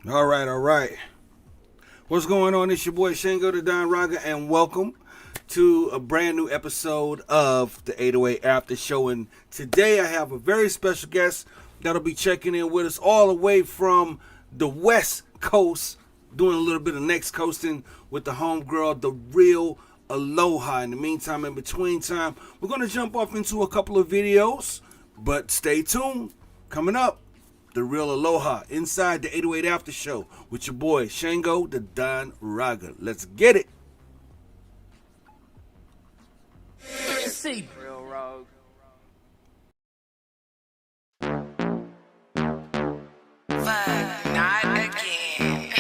All right. What's going on? It's your boy Shango Da Don Ragga, and welcome to a brand new episode of the 808 AFTA show. And today I have a very special guest that'll be checking in with us all the way from the West Coast, doing a little bit of next coasting with the homegirl, TheRealAloha. In the meantime, in between time, we're going to jump off into a couple of videos, but stay tuned. Coming up, TheRealAloha inside the 808 AFTA show with your boy Shango Da Don Ragga. Let's get it. See, real rogue. Fuck, not again.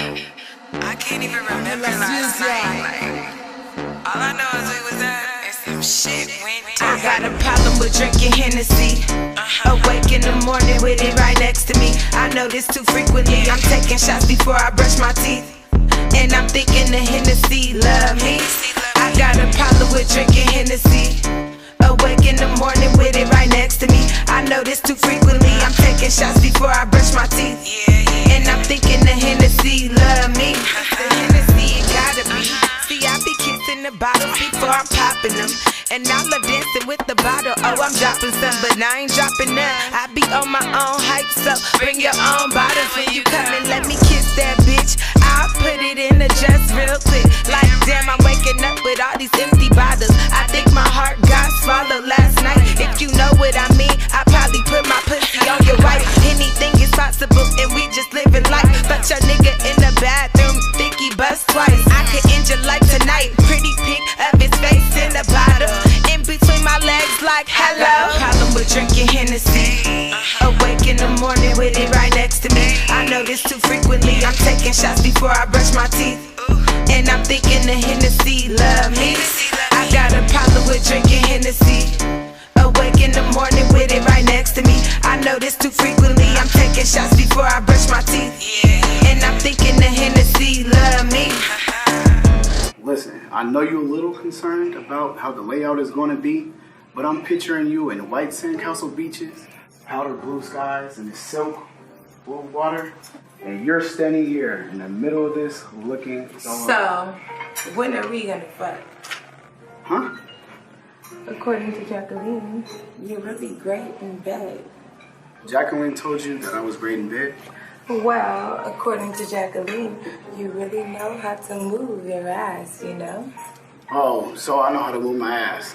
I can't even remember last night. All I know is we was at and some shit went down. I got a problem with drinking Hennessy. Awake in the morning with it right next to me. I know this too frequently. I'm taking shots before I brush my teeth, and I'm thinking the Hennessy love me. I got a problem with drinking Hennessy. Awake in the morning with it right next to me. I know this too frequently. I'm taking shots before I brush my teeth, and I'm thinking the Hennessy love me. The Hennessy, it gotta be. See, I be kissing the bottles before I'm popping them, and I love dancing with the bottle. Oh, I'm dropping some, but I ain't dropping none. I be on my own hype, so bring your own bottles when you come and let me kiss that bitch. I'll put it in the dress real quick. Like, damn, I'm waking up with all these empty bottles. I think my heart got swallowed last night. If you know what I mean, I probably put my pussy on your wife. Anything is possible, and we just living life. But your nigga in the bathroom, think he bust twice. I could end your life tonight. Pretty pic of his face in the bottle, in between my legs like hello. Problem with drinking Hennessy. Awake in the morning with it right next to me. I know this too frequently. I'm taking shots before I brush my teeth, and I'm thinking the Hennessy love me. I got a problem with drinking Hennessy. Awake in the morning with it right next to me. I know this too frequently. I'm taking shots before I brush my teeth, and I'm thinking the Hennessy love me. Listen, I know you're a little concerned about how the layout is going to be, but I'm picturing you in white sandcastle beaches, powder blue skies, and the silk blue water, and you're standing here in the middle of this looking So, when are we gonna fuck? Huh? According to Jacqueline, you're really great in bed. Jacqueline told you that I was great in bed? Well, according to Jacqueline, you really know how to move your ass, you know? Oh, so I know how to move my ass.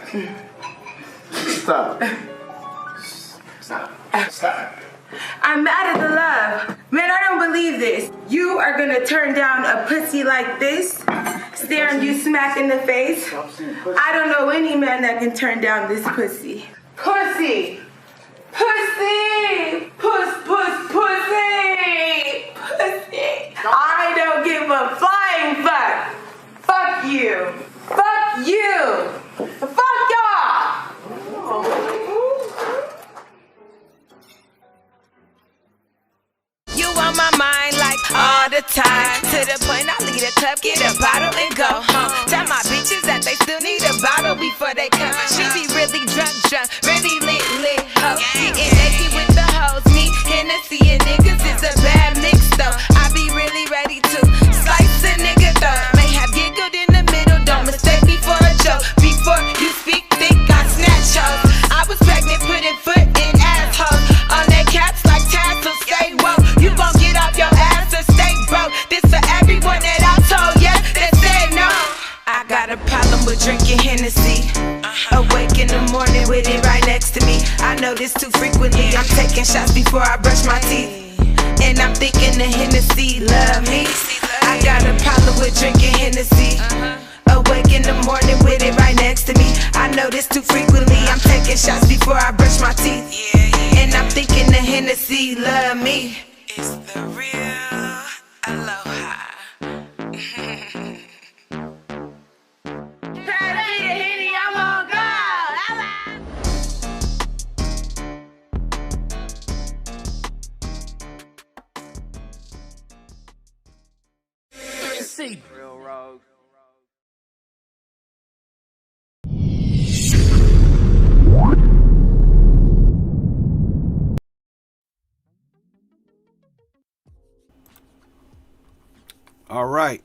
Stop. Stop. I'm mad at the love. Man, I don't believe this. You are gonna turn down a pussy like this, staring you smack in the face? I don't know any man that can turn down this pussy. Pussy! Pussy! Pussy! I don't give a flying fuck! Fuck you! Fuck you! Fuck y'all! You on my mind like all the time. To the point I leave the club, get a bottle and go home. Tell my bitches that they still need a bottle before they come. She be really drunk, really lit, ho. Getting naked with the hoes, me, Hennessy and niggas is a bad mix though. I be really ready to slice a nigga though. May have giggled in the middle, don't mistake me for a joke. Before you speak, think I snatch hoes. I was pregnant, putting foot in assholes. On their caps like tassels, stay woke. You gon' get off your ass or stay this too frequently. I'm taking shots before I brush my teeth. And I'm thinking the Hennessy love me. I got a problem with drinking Hennessy. Awake in the morning with it right next to me. I know this too frequently. I'm taking shots before I brush my teeth. And I'm thinking the Hennessy love me. It's the real aloha. Real rogue. All right,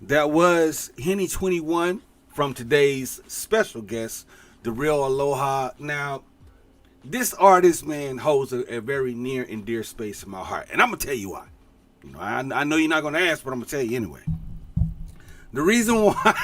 that was Henny 21 from today's special guest, TheRealAloha. Now, this artist, man, holds a very near and dear space in my heart, and I'm gonna tell you why. You know, I know you're not gonna ask, but I'm gonna tell you anyway. The reason why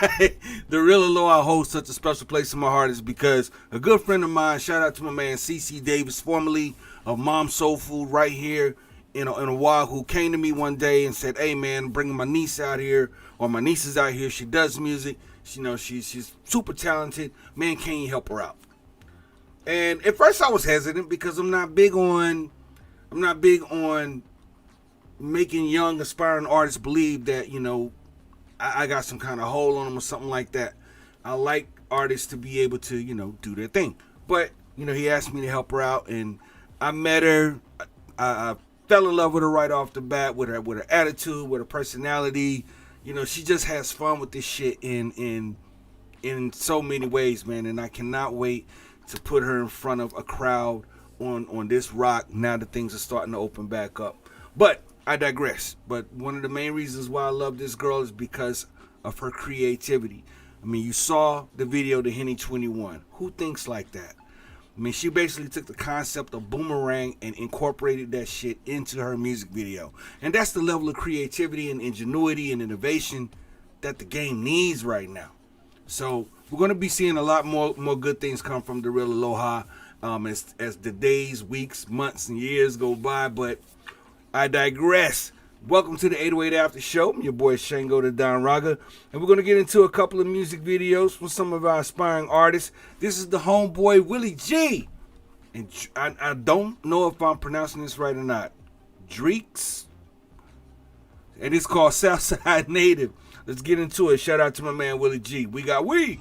TheRealAloha holds such a special place in my heart is because a good friend of mine, shout out to my man CC Davis, formerly of Mom Soul Food right here in Oahu, came to me one day and said, "Hey man, I'm bringing my niece out here, or my niece is out here. She does music. She's super talented. Man, can you help her out?" And at first I was hesitant because I'm not big on making young aspiring artists believe that, you know, I got some kind of hold on them or something like that. I like artists to be able to, you know, do their thing. But, you know, he asked me to help her out, and I met her. I fell in love with her right off the bat, with her attitude, with her personality. You know, she just has fun with this shit in so many ways, man. And I cannot wait to put her in front of a crowd on this rock now that things are starting to open back up. But I digress. But one of the main reasons why I love this girl is because of her creativity. I mean, you saw the video to Henny 21. Who thinks like that? I mean, she basically took the concept of Boomerang and incorporated that shit into her music video. And that's the level of creativity and ingenuity and innovation that the game needs right now. So we're going to be seeing a lot more good things come from TheRealAloha as the days, weeks, months, and years go by. But I digress. Welcome to the 808 After Show. I'm your boy Shango Da Don Ragga, and we're going to get into a couple of music videos from some of our aspiring artists. This is the homeboy Willie G, and I don't know if I'm pronouncing this right or not. Dreeks, and it's called Southside Native. Let's get into it. Shout out to my man Willie G. We got weed.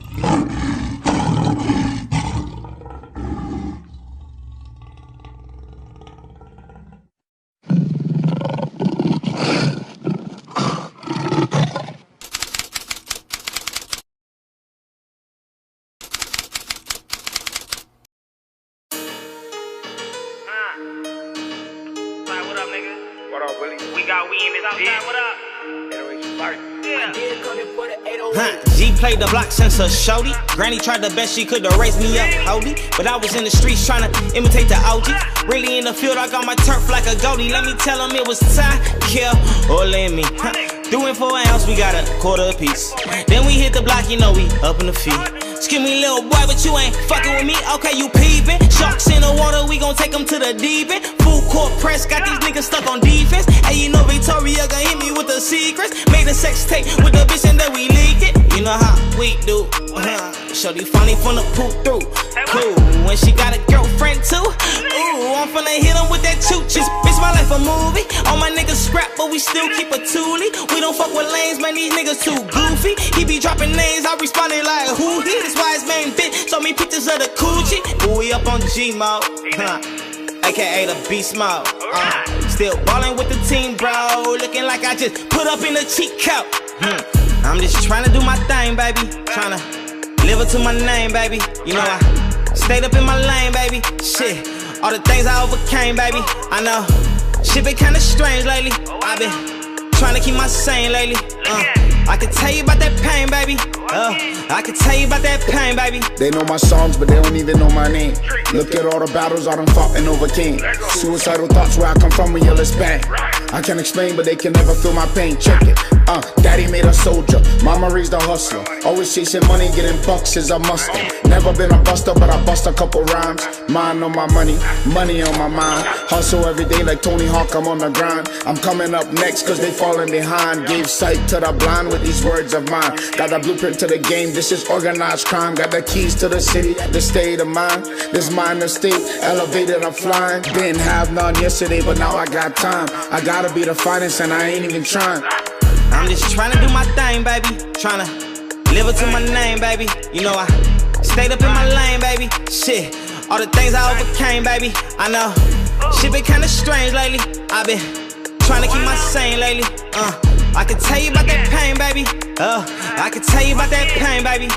G played the block since a shorty. Granny tried the best she could to raise me up, holy. But I was in the streets trying to imitate the OG. Really in the field, I got my turf like a goalie. Let me tell him it was time, kill, or let me. Doing 4 ounce, we got a quarter apiece. Then we hit the block, you know we up in the feet. Excuse me, little boy, but you ain't fucking with me. Okay, you peeping. Sharks in the water, we gon' take them to the deep end. Full court press, got these niggas stuck on defense. Hey, you know Victoria gon' hit me with the secrets. Made a sex tape with the bitch and then we leaked it. You know how we do. Shorty funny from the poop through. Cool, when she got a girlfriend too. Ooh, I'm finna hit him with that choo-choo. Bitch, my life a movie. All my niggas scrap, but we still keep a toolie. We don't fuck with lanes, man, these niggas too goofy. He be dropping names, I responded like, who he? That's why his main bitch show me pictures of the coochie. Ooh, we up on G mode, aka the beast mode. Still ballin' with the team, bro. Looking like I just put up in a cheat code. I'm just tryna do my thing, baby. Tryna live up to my name, baby. You know I stayed up in my lane, baby. Shit, all the things I overcame, baby. I know shit been kinda strange lately. I been trying to keep my sane lately. I can tell you about that pain, baby. I can tell you about that pain, baby. They know my songs, but they don't even know my name. Look at all the battles I done fought and overcame. Suicidal thoughts where I come from, we yell it's bang. I can't explain, but they can never feel my pain. Check it. Daddy made a soldier, mama raised a hustler. Always chasing money, getting bucks is a muster. Never been a buster, but I bust a couple rhymes. Mind on my money, money on my mind. Hustle every day like Tony Hawk, I'm on the grind. I'm coming up next cause they falling behind. Gave sight to the blind with these words of mine. Got the blueprint to the game, this is organized crime. Got the keys to the city, the state of mind. This mind the state, elevated, I'm flying. Didn't have none yesterday, but now I got time. I gotta be the finest and I ain't even trying. I'm just trying to do my thing, baby. Trying to live up to my name, baby. You know I stayed up in my lane, baby. Shit, all the things I overcame, baby. I know shit been kinda strange lately. I've been trying to keep my sane lately. I can tell you about that pain, baby. I can tell you about that pain, baby.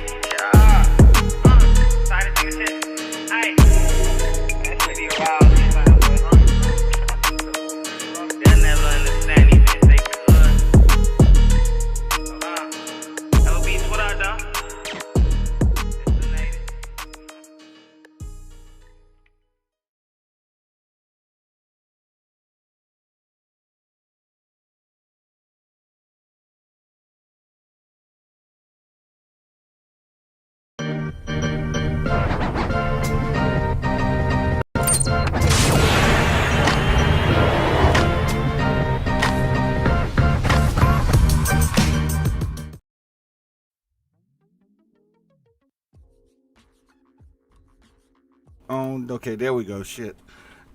Okay, there we go. Shit.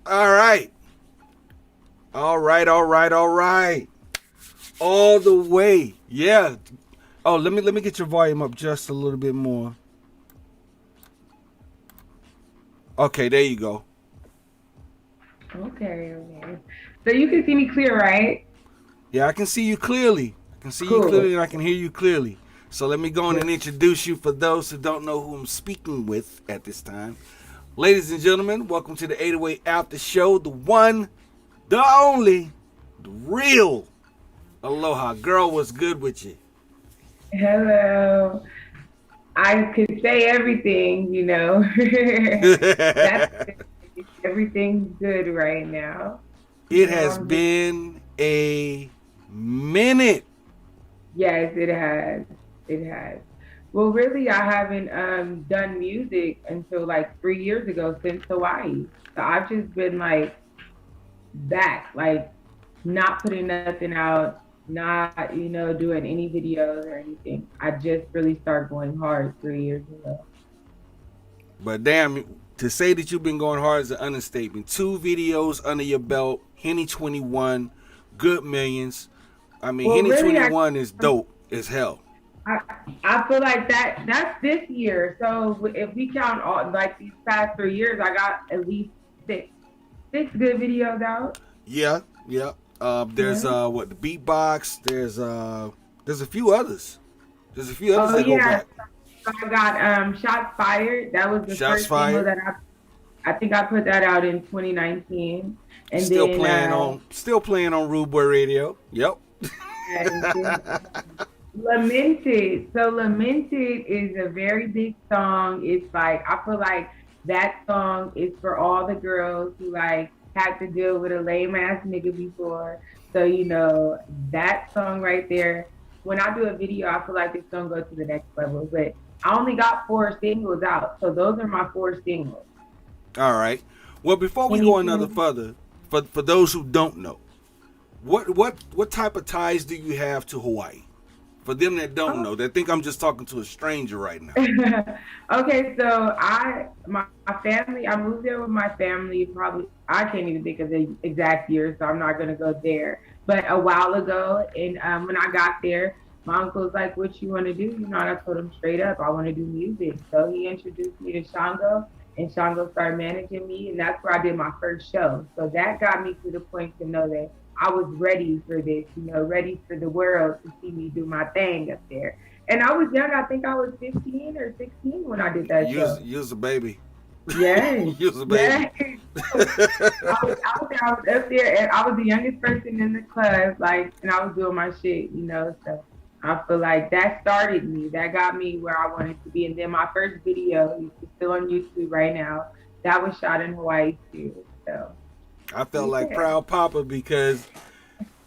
All right. All the way. Yeah. Oh, let me get your volume up just a little bit more. Okay, there you go. Okay. So you can see me clear, right? Yeah, I can see you clearly. I can see you clearly and I can hear you clearly. So let me go on and introduce you for those who don't know who I'm speaking with at this time. Ladies and gentlemen, welcome to the 808 After Show, the one, the only, the real Aloha. Girl, what's good with you? Hello. I could say everything, you know. Everything's good right now. It has been a minute. Yes, it has. Well, really, I haven't done music until like 3 years ago since Hawaii. So I've just been like back, like not putting nothing out, not, doing any videos or anything. I just really started going hard 3 years ago. But damn, to say that you've been going hard is an understatement. 2 videos under your belt, Henny 21, good millions. I mean, well, Henny really, 21 is dope as hell. I feel like that's this year. So if we count all like these past 3 years, I got at least six good videos out. Yeah. There's the beatbox. There's a few others. That go back. So I got Shots Fired. That was the first single that I think I put that out in 2019. And still then, playing on Rude Boy Radio. Yep. Lamented. So Lamented is a very big song. It's like, I feel like that song is for all the girls who like had to deal with a lame ass nigga before. So, that song right there, when I do a video, I feel like it's gonna go to the next level. But I only got 4 singles out. So those are my 4 singles. All right. Well, before we go another further, for those who don't know, what type of ties do you have to Hawaii? For them that don't know, they think I'm just talking to a stranger right now. Okay, so my family, I moved there with my family probably, I can't even think of the exact year, so I'm not going to go there. But a while ago, and when I got there, my uncle was like, what you want to do? And I told him straight up, I want to do music. So he introduced me to Shango, and Shango started managing me, and that's where I did my first show. So that got me to the point to know that I was ready for this, ready for the world to see me do my thing up there. And I was young. I think I was 15 or 16 when I did that show. You was a baby. Yeah. You was a baby. I was up there, and I was the youngest person in the club, and I was doing my shit, So I feel like that started me. That got me where I wanted to be. And then my first video, it's still on YouTube right now, that was shot in Hawaii too. So. I felt like Proud Papa because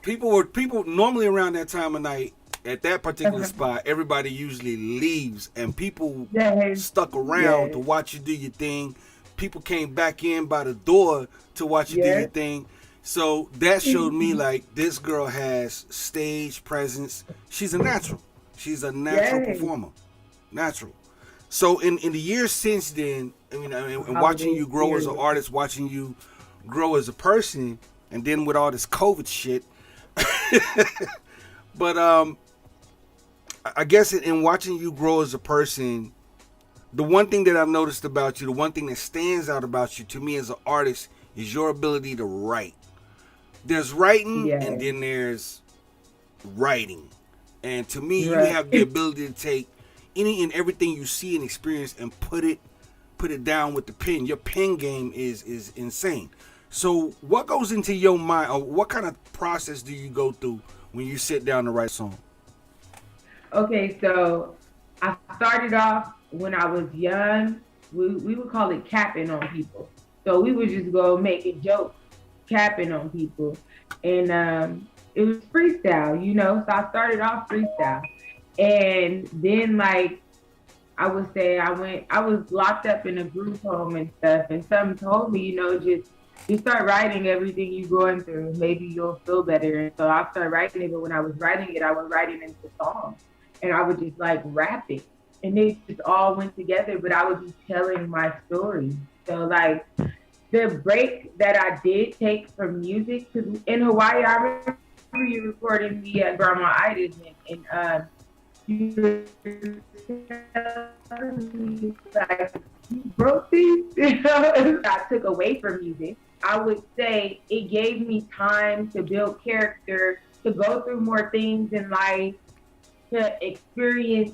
people normally around that time of night at that particular spot. Everybody usually leaves, and people stuck around to watch you do your thing. People came back in by the door to watch you do your thing. So that showed me like this girl has stage presence. She's a natural. She's a natural performer. Natural. So in the years since then, and watching you grow as an artist, watching you grow as a person, and then with all this COVID shit. But I guess in watching you grow as a person, the one thing that I've noticed about you, the one thing that stands out about you to me as an artist is your ability to write. There's writing and then there's writing. And to me, you have the ability to take any and everything you see and experience and put it down with the pen. Your pen game is insane. So what goes into your mind, or what kind of process do you go through when you sit down to write a song? Okay, so I started off when I was young. We would call it capping on people. So we would just go making jokes, capping on people. And it was freestyle, So I started off freestyle. And then like I would say I was locked up in a group home and stuff, and something told me, just start writing everything you're going through. Maybe you'll feel better. And so I started writing it, but when I was writing it, I was writing it into songs. And I would just like rap it. And it just all went together, but I would be telling my story. So like the break that I did take from music, because in Hawaii, I remember you recording me at Grandma Ida's, and you were like, you broke these, I took away from music. I would say it gave me time to build character, to go through more things in life, to experience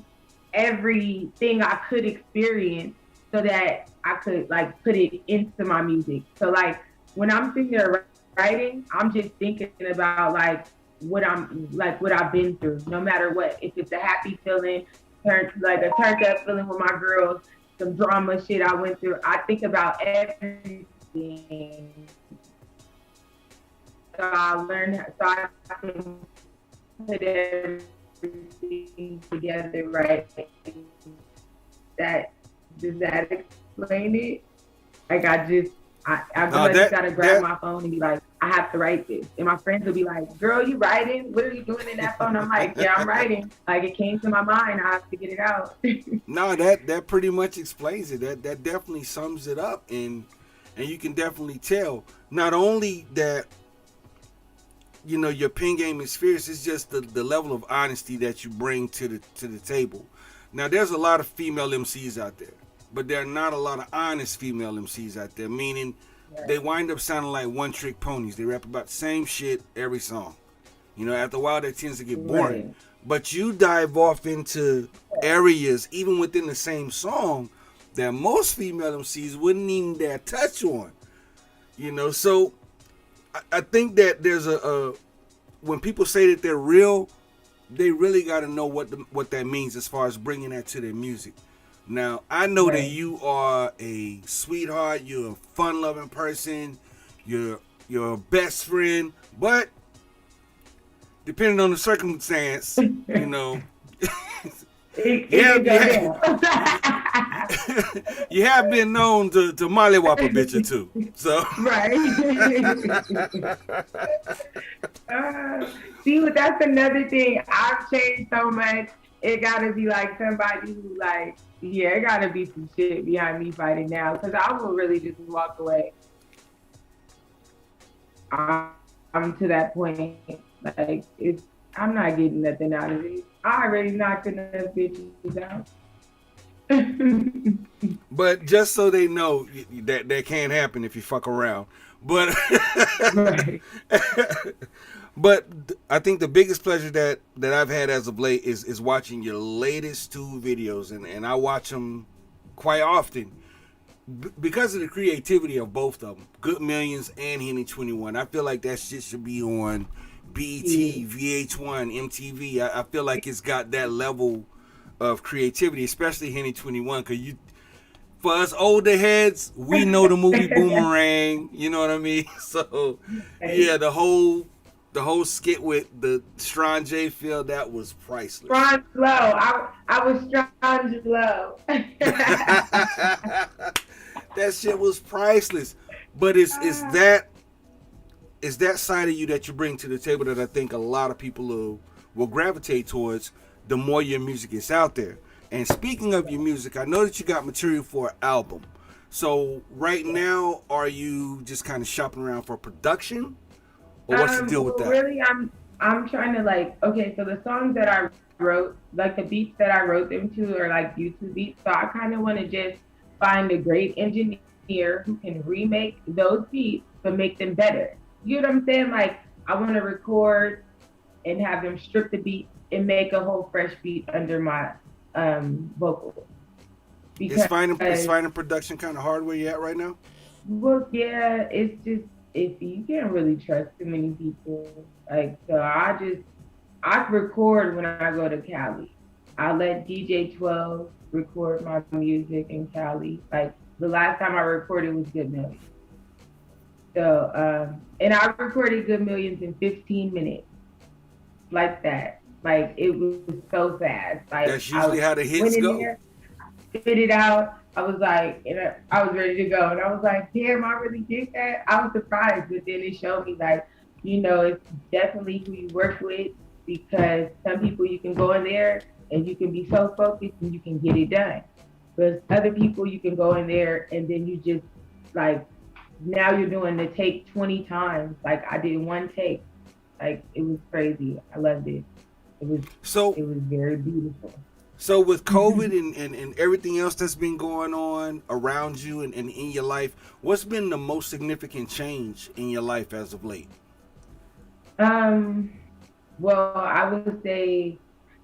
everything I could experience, so that I could like put it into my music. So like when I'm sitting there writing, I'm just thinking about like what I've been through, no matter what. If it's a happy feeling, turned up feeling with my girls, some drama shit I went through, I think about everything. So I learned, so I can put everything together, right? Does that explain it? Like I gotta grab my phone and be like, I have to write this. And my friends will be like, girl, you writing? What are you doing in that phone? I'm like, yeah, I'm writing. Like it came to my mind, I have to get it out. No, that pretty much explains it. That definitely sums it up, and you can definitely tell not only that your pen game is fierce, it's just the level of honesty that you bring to the table. Now there's a lot of female MCs out there, but there are not a lot of honest female MCs out there, meaning they wind up sounding like one-trick ponies. They rap about the same shit every song. After a while, that tends to get boring. Right. But you dive off into areas, even within the same song, that most female MCs wouldn't even dare touch on. So I think that there's when people say that they're real, they really got to know what that means as far as bringing that to their music. Now, I know that you are a sweetheart, you're a fun-loving person, you're a best friend, but depending on the circumstance, you have been known to mollywop a bitch or two. So see, but that's another thing. I've changed so much. It gotta be like somebody who like, it gotta be some shit behind me fighting now, because I will really just walk away. I'm to that point. Like I'm not getting nothing out of it. I already knocked enough bitches out. But just so they know that can't happen if you fuck around. But but I think the biggest pleasure that I've had as of late is watching your latest two videos, and I watch them quite often because of the creativity of both of them. Good Millions and Henny 21. I feel like that shit should be on BET, VH1, MTV. I feel like it's got that level of creativity, especially Henny 21, because for us older heads, we know the movie Boomerang, you know what I mean? So yeah, the whole the whole skit with the Strong J Field, that was priceless. Strong low. I was strong low. That shit was priceless. But it's that side of you that you bring to the table that I think a lot of people will gravitate towards the more your music is out there. And speaking of your music, I know that you got material for an album. So right now, are you just kind of shopping around for production? Or what's the deal with that? Really, I'm trying to okay, so the songs that I wrote, like the beats that I wrote them to are like YouTube beats. So I kind of want to just find a great engineer who can remake those beats but make them better. You know what I'm saying? Like, I want to record and have them strip the beat and make a whole fresh beat under my vocals. Is finding production kind of hard where you at right now? Well, yeah, it's just, if you can't really trust too many people. So I record when I go to Cali. I let DJ 12 record my music in Cali. Like, the last time I recorded was Good Millions. So, and I recorded Good Millions in 15 minutes. Like that. Like, it was so fast. Like, that's usually how the hits go. There, spit it out. I was like, I was ready to go. And I was like, damn, I really did that. I was surprised, but then it showed me like, it's definitely who you work with, because some people you can go in there and you can be so focused and you can get it done. But other people you can go in there and then you just like, now you're doing the take 20 times. Like, I did one take. Like, it was crazy. I loved it. It was very beautiful. So with COVID and everything else that's been going on around you and in your life, what's been the most significant change in your life as of late? Well, I would say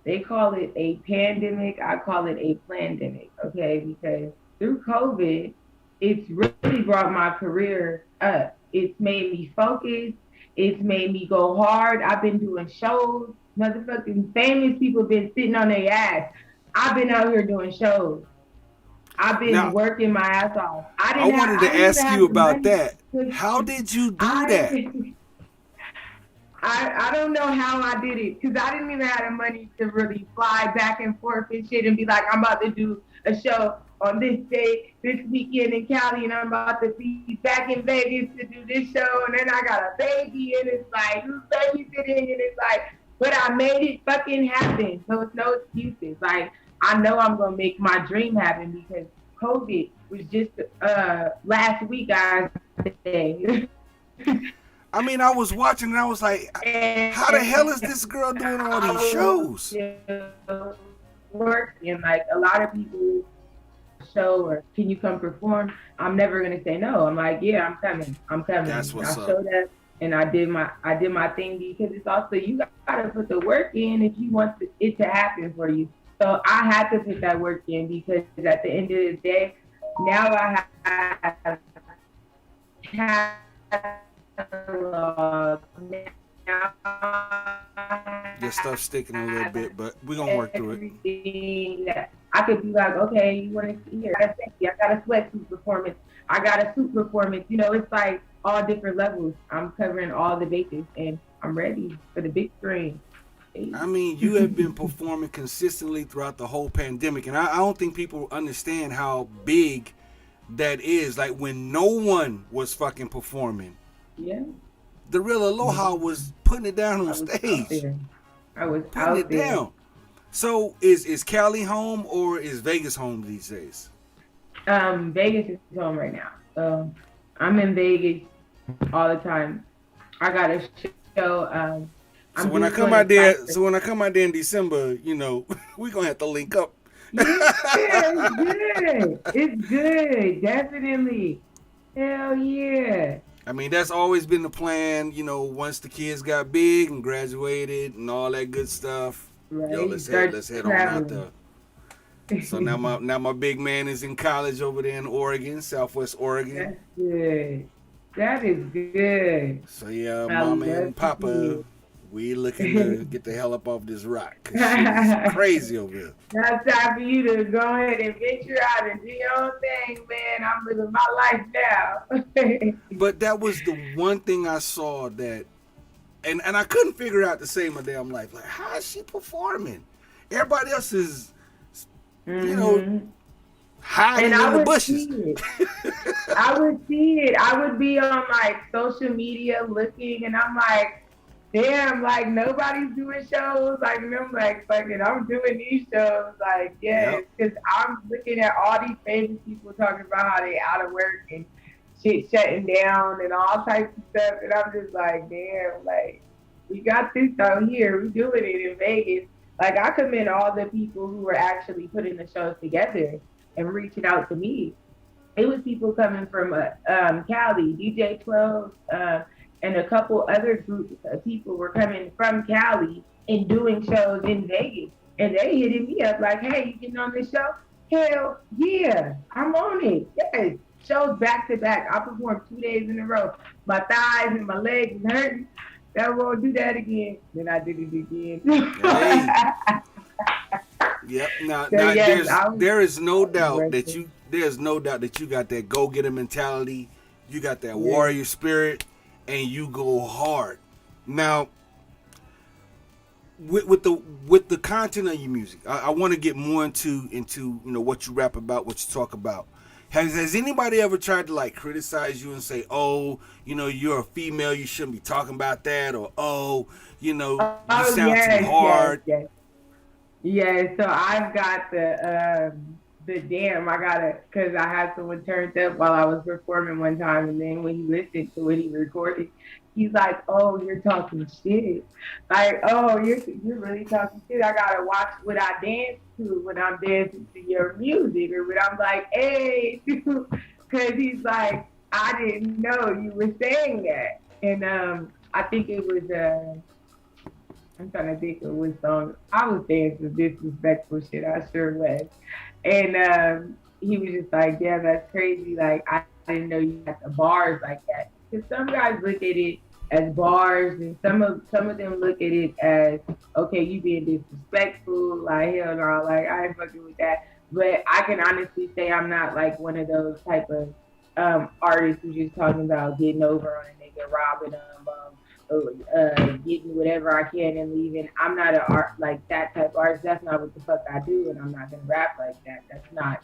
they call it a pandemic. I call it a plandemic, okay? Because through COVID, it's really brought my career up. It's made me focus. It's made me go hard. I've been doing shows. Motherfucking famous people have been sitting on their ass. I've been out here doing shows. I've been working my ass off. I wanted to ask you about that. How did you do that? I don't know how I did it, because I didn't even have the money to really fly back and forth and shit and be like, I'm about to do a show on this day, this weekend in Cali, and I'm about to be back in Vegas to do this show, and then I got a baby, and it's like, who's babysitting? And it's like, but I made it fucking happen. So it's no excuses. Like, I know I'm going to make my dream happen, because COVID was just last week, I say. I mean, I was watching and I was like, how the hell is this girl doing all these shows? And like a lot of people show, or can you come perform? I'm never going to say no. I'm like, yeah, I'm coming. That's what's I up. showed up and I did my thing, because it's also, you got to put the work in if you want it to happen for you. So I had to put that work in, because at the end of the day, now I have your stuff's sticking a little bit, but we're going to work through it. I could be like, okay, you want to see here? I got a sweatsuit performance. I got a suit performance. It's like all different levels. I'm covering all the bases, and I'm ready for the big screen. I mean, you have been performing consistently throughout the whole pandemic, and I don't think people understand how big that is. Like, when no one was fucking performing, TheRealAloha was putting it down on stage. I was putting it down. So is Cali home or is Vegas home these days? Vegas is home right now. So I'm in Vegas all the time. I got a show. So when I come out there in December, we're gonna have to link up. Yeah, it's good. It's good, definitely. Hell yeah. I mean, that's always been the plan, once the kids got big and graduated and all that good stuff. Right. Yo, let's head on out there. So now my big man is in college over there in Oregon, Southwest Oregon. That's good. That is good. So yeah, Mama and Papa, we looking to get the hell up off this rock, 'cause shit is crazy over here. Now it's time for you to go ahead and venture out and do your own thing, man. I'm living my life now. But that was the one thing I saw that and I couldn't figure out to save my damn life. Like, how is she performing? Everybody else is, you know, hiding And in I the would bushes. see it. I would see it. I would be on like social media looking, and I'm like, damn, like nobody's doing shows. Like, and I'm like, fucking, I'm doing these shows. Like, yes, Yep. because I'm looking at all these famous people talking about how they out of work and shit shutting down and all types of stuff. And I'm just like, damn, like, we got this out here. We doing it in Vegas. Like, I commend all the people who were actually putting the shows together and reaching out to me. It was people coming from Cali, DJ 12, and a couple other groups of people were coming from Cali and doing shows in Vegas. And they hitting me up like, hey, you getting on this show? Hell yeah, I'm on it. Yes. Shows back to back. I performed 2 days in a row. My thighs and my legs is hurting. I won't do that again. Then I did it again. Hey. Yep. Now, So, yes, there is no doubt that you got that go getter mentality. You got that warrior spirit, and you go hard. Now, with the content of your music, I want to get more into what you rap about, what you talk about. Has anybody ever tried to like criticize you and say, oh, you're a female, you shouldn't be talking about that, or oh, you sound too hard? Yeah, so I've got the damn, because I had someone turned up while I was performing one time, and then when he listened to what he recorded, he's like, oh, you're talking shit. Like, oh, you're really talking shit. I gotta watch what I dance to when I'm dancing to your music, or when I'm like, hey, because he's like, I didn't know you were saying that. And I think it was I'm trying to think of what song. I was dancing disrespectful shit. I sure was. And he was just like, yeah, that's crazy. Like, I didn't know you had the bars like that. Because some guys look at it as bars, and some of them look at it as, okay, you being disrespectful. Like, hell no, like, I ain't fucking with that. But I can honestly say I'm not like one of those type of artists who's just talking about getting over on a nigga, robbing them, getting whatever I can and leaving. I'm not an art like that type of artist. That's not what the fuck I do, and I'm not gonna rap like that. That's not,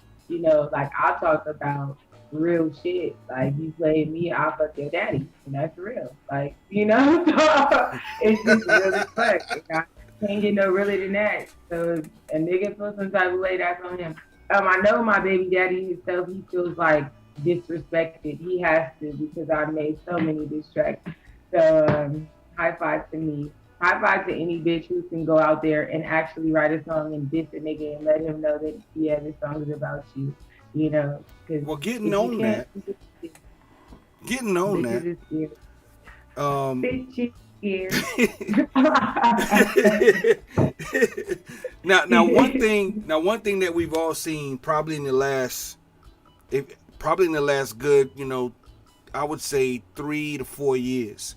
like I'll talk about real shit. Like, you play me, I'll fuck your daddy, and that's real. Like, so it's just really fuck. I can't get no realer than that. So a nigga feels some type of way, that's on him. I know my baby daddy himself, he feels like disrespected. He has to, because I made so many diss tracks. So high five to me. High five to any bitch who can go out there and actually write a song and diss a nigga and let him know that, yeah, this song is about you. Cause well, getting on that. Bitch is scared. Now one thing that we've all seen probably in the last good, I would say 3 to 4 years,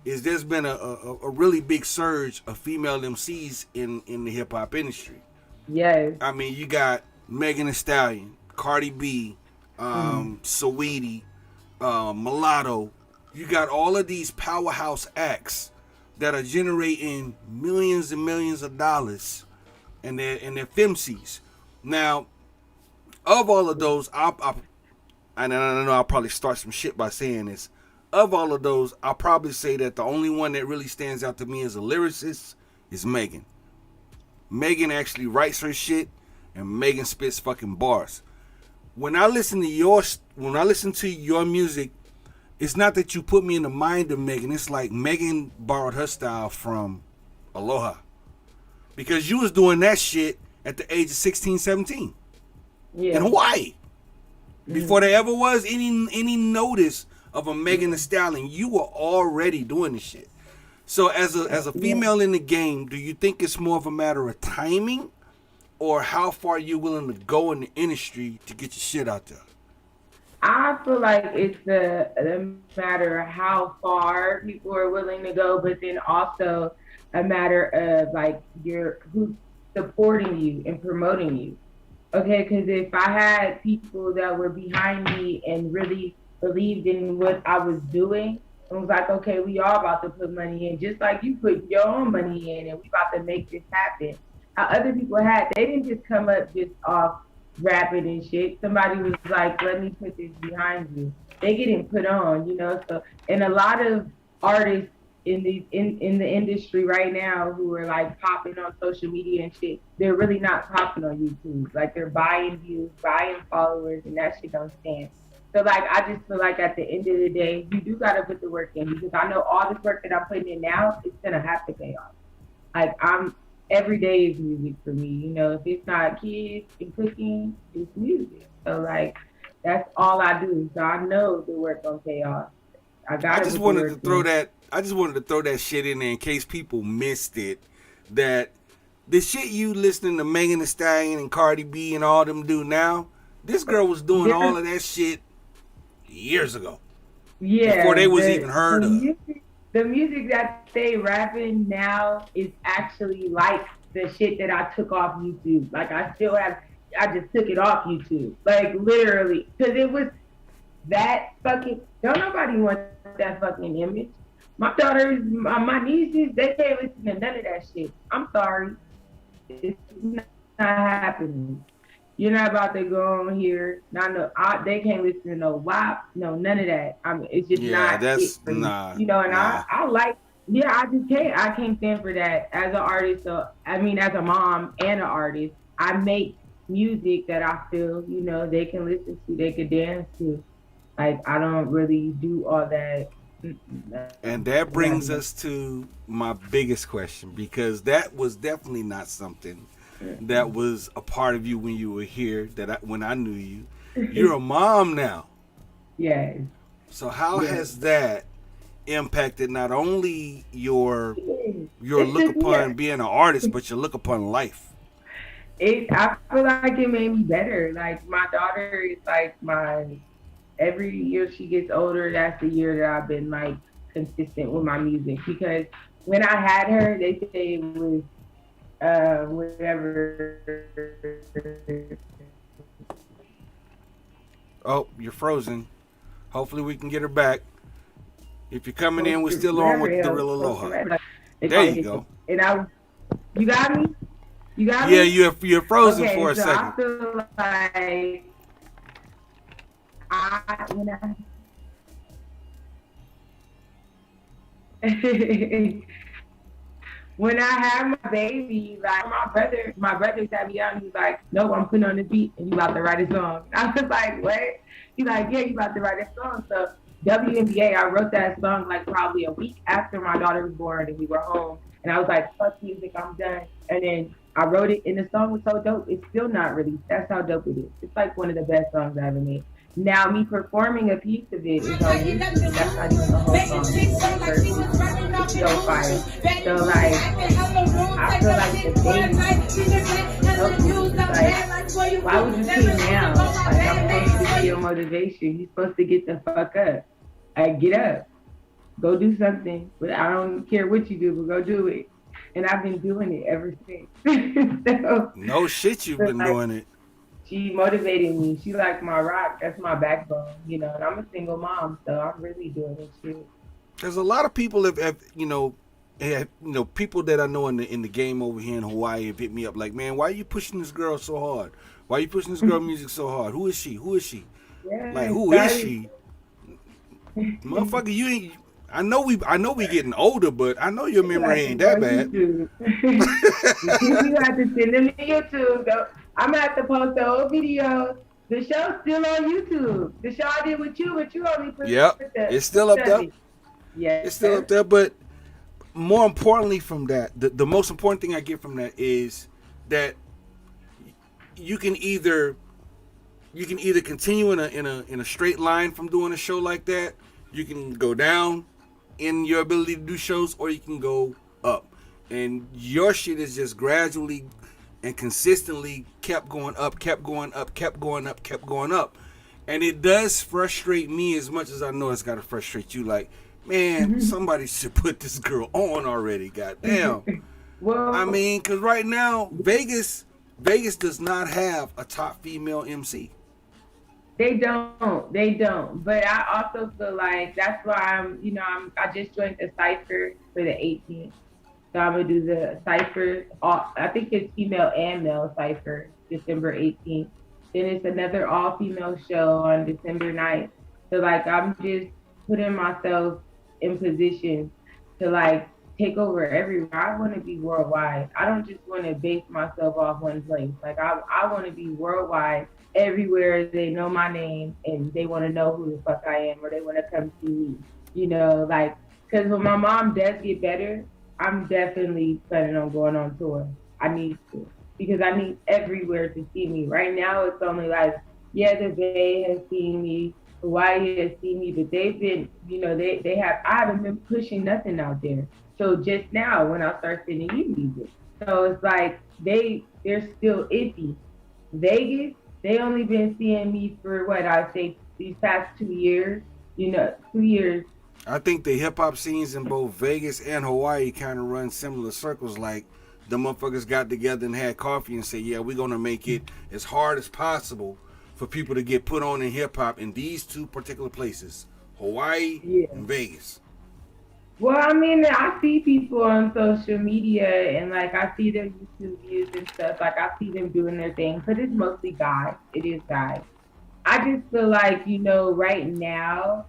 is there's been a really big surge of female MCs in the hip hop industry. Yes. I mean, you got Megan Thee Stallion, Cardi B, Saweetie, Mulatto. You got all of these powerhouse acts that are generating millions and millions of dollars, and they're femcees. Now, of all of those, I know I'll probably start some shit by saying this. Of all of those, I'll probably say that the only one that really stands out to me as a lyricist is Megan. Megan actually writes her shit, and Megan spits fucking bars. When I listen to your music, it's not that you put me in the mind of Megan. It's like Megan borrowed her style from Aloha, because you was doing that shit at the age of 16, 17 in Hawaii. Before there ever was any notice of a Megan Thee Stallion, you were already doing this shit. So as a female in the game, do you think it's more of a matter of timing, or how far you're willing to go in the industry to get your shit out there? I feel like it's a matter of how far people are willing to go, but then also a matter of like who's supporting you and promoting you. Okay, because if I had people that were behind me and really believed in what I was doing, and was like, okay, we all about to put money in, just like you put your own money in, and we about to make this happen. How other people had, they didn't just come up just off rapping and shit. Somebody was like, let me put this behind you. They getting put on, you know. So, and a lot of artists in the industry right now who are like popping on social media and shit, they're really not popping on YouTube. Like they're buying views, buying followers, and that shit don't stand. So like I just feel like at the end of the day, you do gotta put the work in because I know all this work that I'm putting in now, it's gonna have to pay off. Like I'm every day is music for me. You know, if it's not kids and cooking, it's music. So like that's all I do. So I know the work gonna pay off. I just wanted to throw that. I just wanted to throw that shit in there in case people missed it. That the shit you listening to Megan Thee Stallion and Cardi B and all them do now, this girl was doing all of that shit years ago. Yeah, before they was even heard of. The music that they rapping now is actually like the shit that I took off YouTube. Like I just took it off YouTube. Like literally, because it was that fucking. Don't nobody want that fucking image. My daughters, my nieces, they can't listen to none of that shit. I'm sorry. It's not happening. You're not about to go on here. They can't listen to no WAP, no none of that. I mean, it's just not. That's it for nah. Me. You know, and nah. I like. Yeah, I just can't. I can't stand for that as an artist. So I mean, as a mom and an artist, I make music that I feel they can listen to, they can dance to. Like I don't really do all that. And that brings us to my biggest question, because that was definitely not something that was a part of you when you were here. When I knew you, you're a mom now. Yes. So how has that impacted not only your look upon being an artist, but your look upon life? I feel like it made me better. Like my daughter is like every year she gets older, that's the year that I've been like consistent with my music. Because when I had her, they say it was whatever. Oh, you're frozen. Hopefully we can get her back. If you're coming in, we're still on with TheRealAloha. There you go. And you got me? You got me? Yeah, you're frozen for a second. I feel like when I had my baby, like my brother sat me down and he's like, no, I'm putting on the beat and you about to write a song. I was like, what? He's like, yeah, you about to write a song. So WNBA, I wrote that song like probably a week after my daughter was born and we were home. And I was like, fuck music, I'm done. And then I wrote it and the song was so dope. It's still not released. That's how dope it is. It's like one of the best songs I ever made. Now me performing a piece of it is on YouTube. That's not even the whole song. It's so fire. So like, I feel like the baby, like, why would you sing now? Like I'm supposed to be your motivation. You're supposed to get the fuck up. Like get up. Go do something. But I don't care what you do, but go do it. And I've been doing it ever since. So, no shit, you've been doing it. She motivated me. She like my rock. That's my backbone, and I'm a single mom, so I'm really doing this shit. There's a lot of people have people that I know in the game over here in Hawaii have hit me up like, man, why are you pushing this girl so hard? Why are you pushing this girl music so hard? Who is she? Yeah, like who is she? Motherfucker, you ain't. I know we getting older, but I know your memory ain't that bad. You have to send them to YouTube, though. I'm gonna have to post the whole video. The show's still on YouTube. The show I did with you, but you only put it's still up there. Yeah, it's still up there. But more importantly, from that, the most important thing I get from that is that you can either continue in a straight line from doing a show like that. You can go down in your ability to do shows, or you can go up. And your shit is just gradually and consistently kept going up. And it does frustrate me as much as I know it's got to frustrate you. Like, man, somebody should put this girl on already. Goddamn. Well, I mean, because right now, Vegas does not have a top female MC. They don't. But I also feel like that's why I just joined the cipher for the 18th. So I'm gonna do the cipher. I think it's female and male cipher, December 18th. Then it's another all female show on December 9th. So like I'm just putting myself in position to like take over everywhere. I want to be worldwide. I don't just want to base myself off one place. Like I want to be worldwide everywhere. They know my name and they want to know who the fuck I am, or they want to come see me. Like because when my mom does get better, I'm definitely planning on going on tour. I need to because I need everywhere to see me. Right now, it's only like, yeah, the Bay has seen me, Hawaii has seen me, but they've been, I haven't been pushing nothing out there. So just now, when I start sending you music, so it's like they're still iffy. Vegas, they only been seeing me for what I say these past 2 years. 2 years. I think the hip hop scenes in both Vegas and Hawaii kind of run similar circles. Like the motherfuckers got together and had coffee and said, "Yeah, we're gonna make it as hard as possible for people to get put on in hip hop in these two particular places, Hawaii and Vegas." Well, I mean, I see people on social media and like I see their YouTube views and stuff. Like I see them doing their thing, but it's mostly guys. It is guys. I just feel like right now.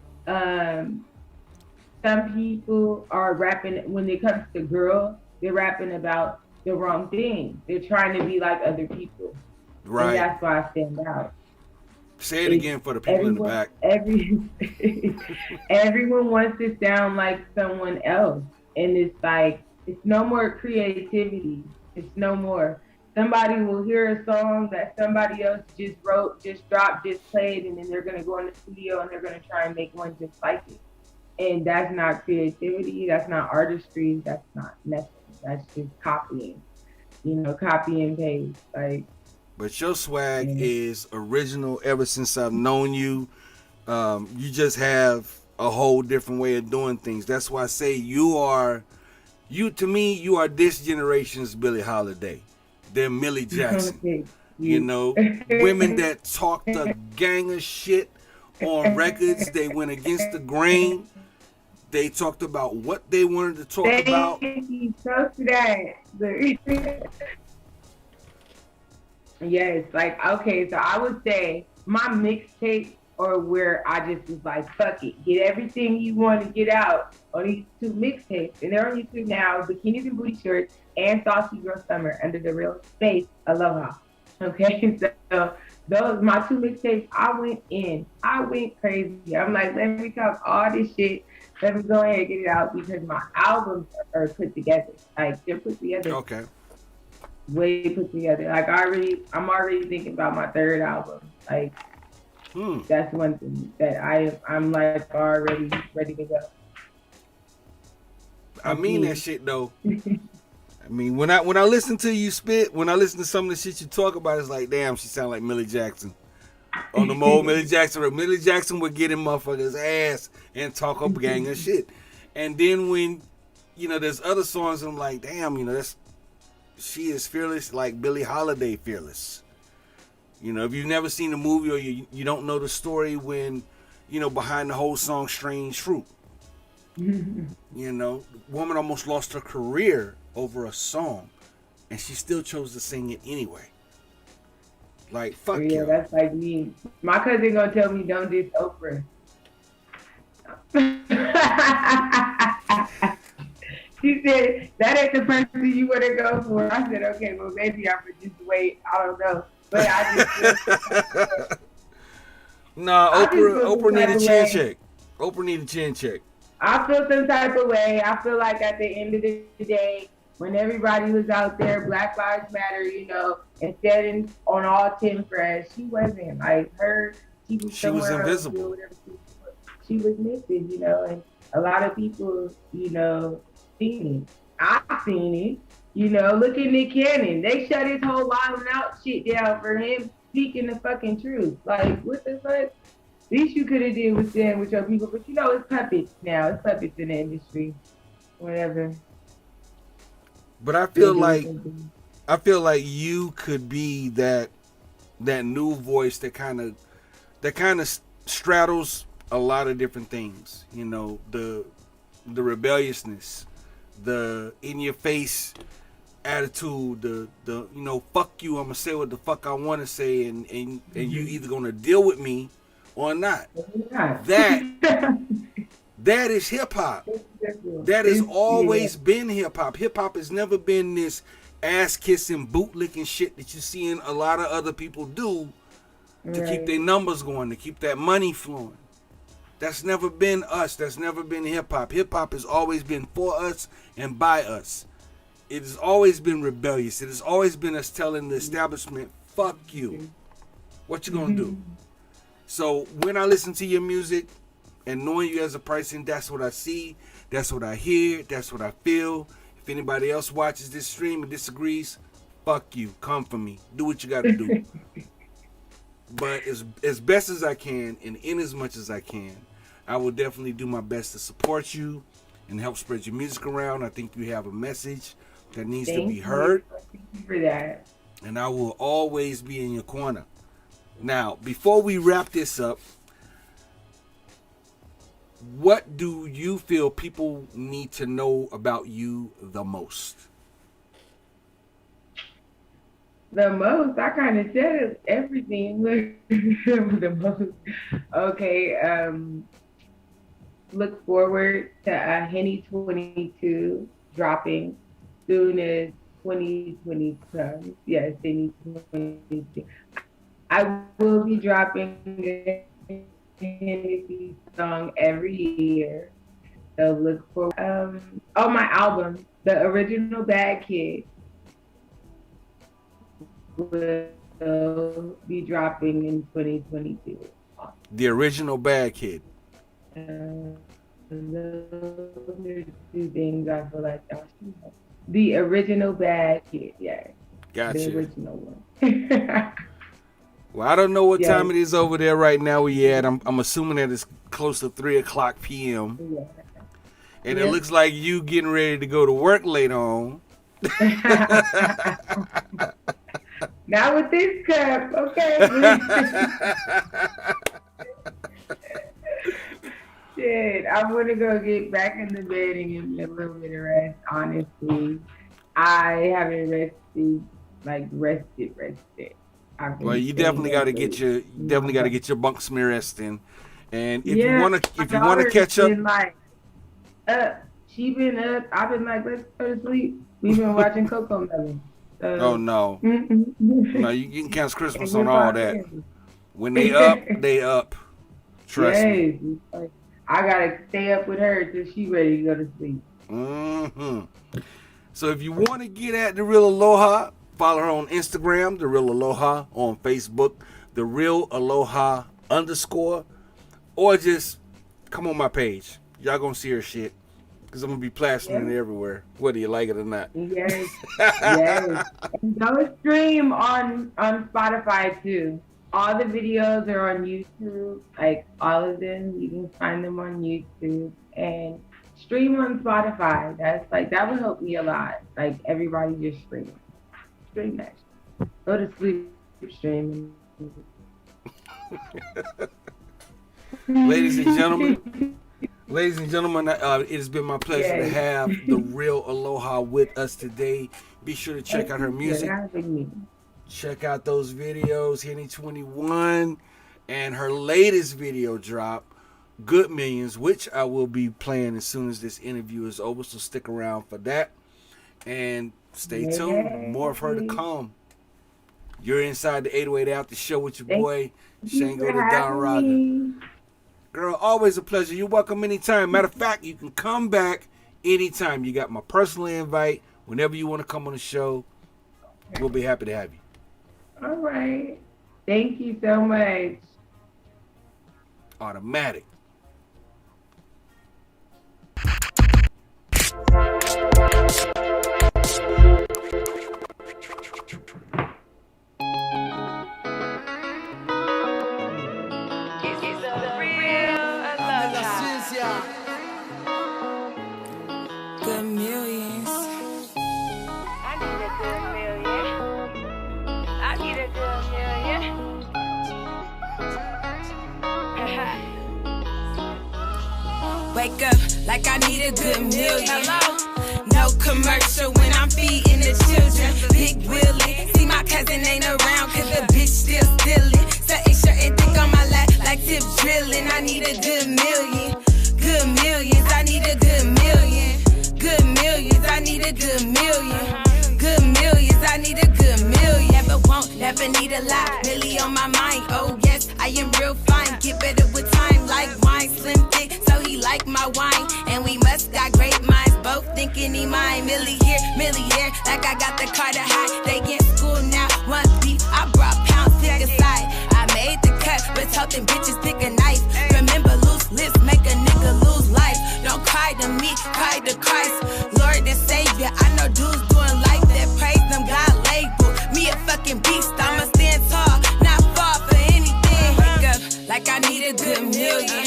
Some people are rapping, when it comes to girls, they're rapping about the wrong thing. They're trying to be like other people. Right. And that's why I stand out. Say it again for the people in the back. Everyone wants to sound like someone else. And it's like, it's no more creativity. It's no more. Somebody will hear a song that somebody else just wrote, just dropped, just played, and then they're going to go in the studio and they're going to try and make one just like it. And that's not creativity. That's not artistry. That's not nothing. That's just copying. Copy and paste. Like. But your swag is original ever since I've known you. You just have a whole different way of doing things. That's why I say to me, you are this generation's Billie Holiday. They're Millie Jackson. Women that talked a gang of shit on records. They went against the grain. They talked about what they wanted to talk about. Yes, like, okay, so I would say my mixtape or where I just was like, fuck it, get everything you want to get out on these two mixtapes. And they're on YouTube now, Bikinis and Booty Shorts and Saucy Girl Summer under the real space, Aloha. Okay, so those, my two mixtapes, I went crazy. I'm like, let me talk all this shit. Let me go ahead and get it out because my albums are put together. Like, they're put together. Okay. Way put together. Like, I'm already thinking about my third album. Like, that's one thing that I'm like already ready to go. I mean that shit though. I mean, when I listen to you spit, when I listen to some of the shit you talk about, it's like, damn, she sound like Millie Jackson. On the old Millie Jackson. Millie Jackson would get in motherfuckers' ass and talk up gang of shit. And then when, there's other songs, I'm like, damn, she is fearless like Billie Holiday fearless. If you've never seen the movie or you don't know the story when, behind the whole song Strange Fruit. The woman almost lost her career over a song and she still chose to sing it anyway. Like, fuck yeah, that's like me. My cousin gonna tell me don't diss Oprah. She said, that ain't the person you want to go for. I said, okay, well, maybe I would just wait. I don't know. But I just Nah, Oprah need a chin check. Oprah need a chin check. I feel some type of way. I feel like at the end of the day, when everybody was out there, Black Lives Matter, and standing on all 10 fresh, she wasn't. Like, she was invisible. She was missing, and a lot of people, seen it. I seen it. Look at Nick Cannon. They shut his whole Wild 'N Out shit down for him speaking the fucking truth. Like, what the fuck? Least you could have did was stand with your people, but it's puppets now. It's puppets in the industry. Whatever. But I feel like you could be that new voice that kind of that kind of straddles a lot of different things. You know, the rebelliousness, the in your face attitude, the you know, fuck you, I'm gonna say what the fuck I want to say, and you either gonna deal with me or not. That is hip hop. That has always been hip hop. Hip hop has never been this ass kissing, boot licking shit that you see in a lot of other people do to keep their numbers going, to keep that money flowing. That's never been us. That's never been hip hop. Hip hop has always been for us and by us. It has always been rebellious. It has always been us telling the establishment, fuck you. What you gonna do? So when I listen to your music and knowing you as a person, that's what I see, that's what I hear, that's what I feel. If anybody else watches this stream and disagrees, fuck you. Come for me. Do what you gotta do. But as best as I can and in as much as I can, I will definitely do my best to support you and help spread your music around. I think you have a message that needs to be heard. Thank you for that. And I will always be in your corner. Now, before we wrap this up, what do you feel people need to know about you the most? The most, I kind of said everything. The most. Okay, look forward to Henny 22 dropping soon as 2020 comes. Yes, Henny 22. I will be dropping a Henny song every year. So look for my album, The Original Bad Kid, will be dropping in 2022. The Original Bad Kid. Those are two things I feel like y'all should know. The Original Bad Kid, yeah. Gotcha. The original one. Well, I don't know what time it is over there right now where you at. I'm assuming that it's close to 3:00 p.m. Yeah. And it looks like you getting ready to go to work later on. Not with this cup, okay? Shit, I'm gonna go get back in the bed and give me a little bit of rest, honestly. I haven't rested. Well, you definitely got to get your bunk smear resting. And if you want to catch up, she been up. I've been like, let's go to sleep. We've been watching Coco Melon. Oh no, no, you can cancel Christmas on all that. When they up, they up. Trust me. I gotta stay up with her till she ready to go to sleep. So if you want to get at TheRealAloha, follow her on Instagram, TheRealAloha, on Facebook, TheRealAloha _, or just come on my page. Y'all gonna see her shit, because I'm gonna be plastering it everywhere, whether you like it or not. Yes. And go stream on Spotify too. All the videos are on YouTube, like all of them. You can find them on YouTube and stream on Spotify. That would help me a lot. Like everybody just stream that. Go to sleep streaming. Ladies and gentlemen, it has been my pleasure to have TheRealAloha with us today. Be sure to check out her music. Check out those videos, Henny 21, and her latest video drop, Good Millions, which I will be playing as soon as this interview is over, so stick around for that. And stay tuned. More of her to come. You're inside the 808 After Show with your boy, Shango Da Don Ragga. Girl, always a pleasure. You're welcome anytime. Matter of fact, you can come back anytime. You got my personal invite. Whenever you want to come on the show, we'll be happy to have you. All right. Thank you so much. Automatic. Good millions. I need a good million. I need a good million. Wake up like I need a good million. No commercial when I'm feeding the children. Big Willie, see my cousin ain't around cause the bitch still stealing. Certain shirt and dick on my lap like tip drilling. I need a good million. Good millions, I need a good million. Good millions, I need a good million. Good millions, I need a good million. Never won't, never need a lot. Millie on my mind, oh yes, I am real fine. Get better with time like wine. Slim thick, so he like my wine. And we must got great minds, both thinking he mine. Millie here, Millie there, like I got the car to hide. They in school now, one beat, I brought pounds, pick a side. I made the cut, but told them bitches pick a knife. Remember loose lips, make a nigga lose life. Don't cry to me, cry to Christ. Lord and Savior, I know dudes doing life that praise them, God label. Me a fucking beast, I'ma stand tall, not fall for anything. Wake up like I need a good million.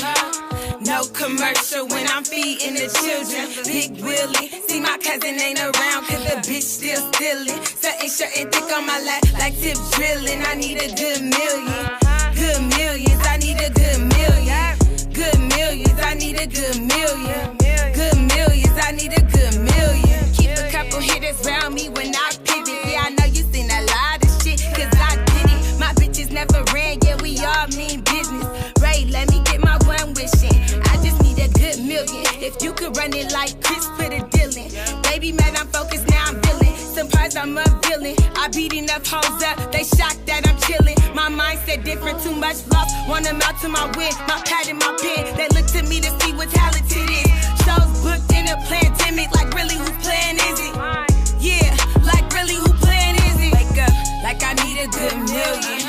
No commercial when I'm feeding the children. Big Willie, see my cousin ain't around cause the bitch still stealing. Certain shirt and dick on my lap like tip drilling. I need a good million. Good millions, I need a good million. Good millions, I need a good million. Good millions, I need a good million. Keep a couple hitters round me when I pivot. Yeah, I know you seen a lot of shit cause I did it. My bitches never ran, yeah, we all mean business. Ray, let me get my one wishing. I just need a good million. If you could run it like Chris, put a deal in. Baby mad, I'm focused, now I'm feeling. Surprised I'm a villain. I beat enough hoes up, they shocked that I'm chilling. My mindset different, too much love. Want them out to my win, my pad and my pen. They look to me to see what talented is. Shows booked in a pandemic, like really whose plan is it? Yeah, like really who plan is it? Wake up, like I need a good million.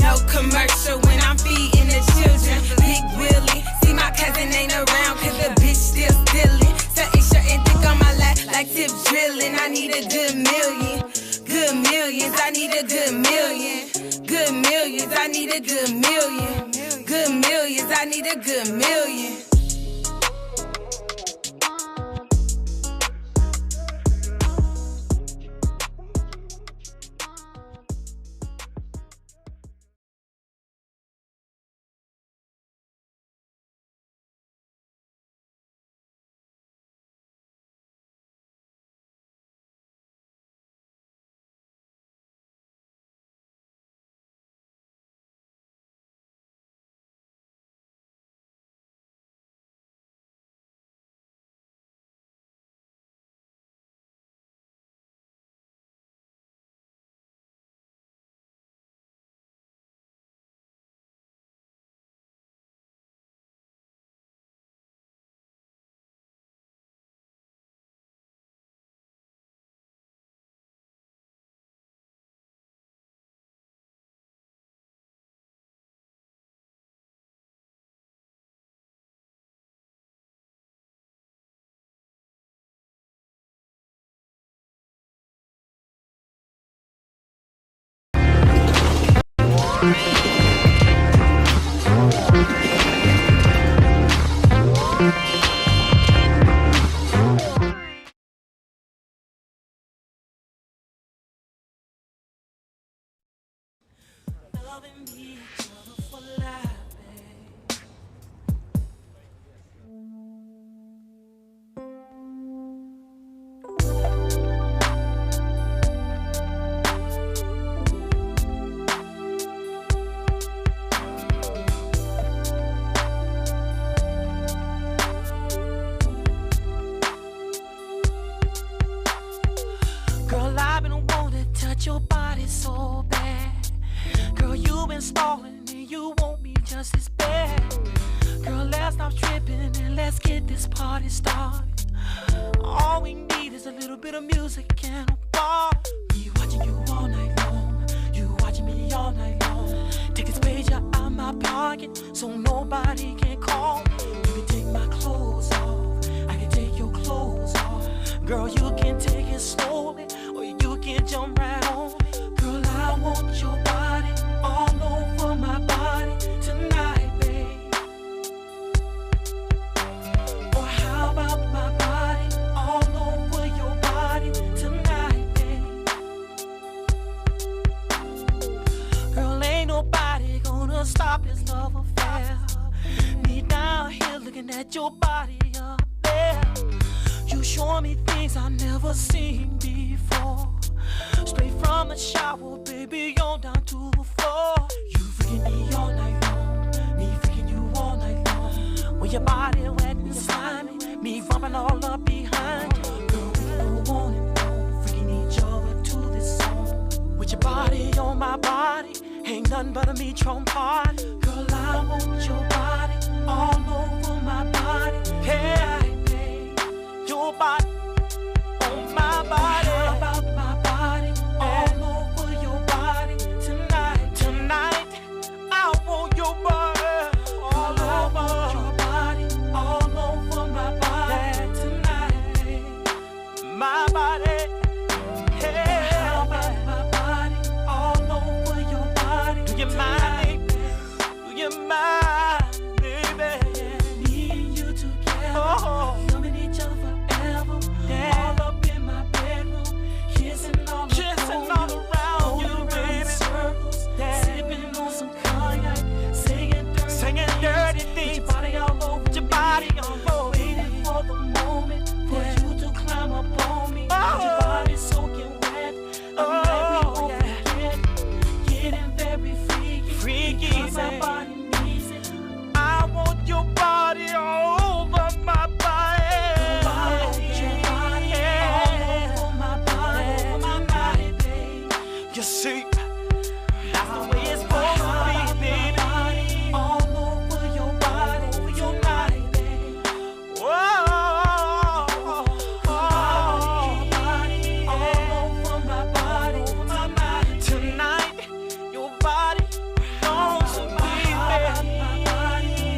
No commercial when I'm feeding the children. Big Willie, see my cousin ain't around cause the bitch still stealing. Certain shirt and dick on my lap like tip drilling. I need a good million. Good millions, I need a good million. Good millions, I need a good million. Good millions, I need a good million. Your body so bad, girl. You been stalling and you want me just as bad, girl. Let's stop tripping and let's get this party started. All we need is a little bit of music and a bar. Me watching you all night long, you watching me all night long. Take this page out of my pocket so nobody can call. You can take my clothes off, I can take your clothes off. Girl, you can take it slowly or you can jump right on me. Girl, I want your body all over my body tonight, babe. Or how about my body all over your body tonight, babe? Girl, ain't nobody gonna stop this love affair. Me down here looking at your body things I never seen before. Straight from the shower, baby, on down to the floor. You freaking me all night long, me freaking you all night long. When your body wet and slimy, me bumping all up behind you. Girl, we don't want it, no, freaking each other to this song. With your body on my body, ain't nothing but a me-tron party. Girl, I want your body all over my body. Hey, babe, your body on my body. How about my body all over your body tonight? Tonight, I want your body all over your body, all over my body tonight. My body. Hey, how about my body all over your body? Do you mind? Do you mind, baby? Me and you together, loving each other forever. All up in my bedroom, kissing all around you, baby. Circles, sipping on some cognac, singing dirty things. Your body all over, your body all over. Waiting for the moment for you to climb up on me. Your body soaking wet. Getting very freaky, 'cause my body needs it. I want your body all over my body. I want your body all over my body, babe. You see, that's the way it's supposed to be, baby. All over your body, babe. Whoa, tonight, your body belongs to me, baby.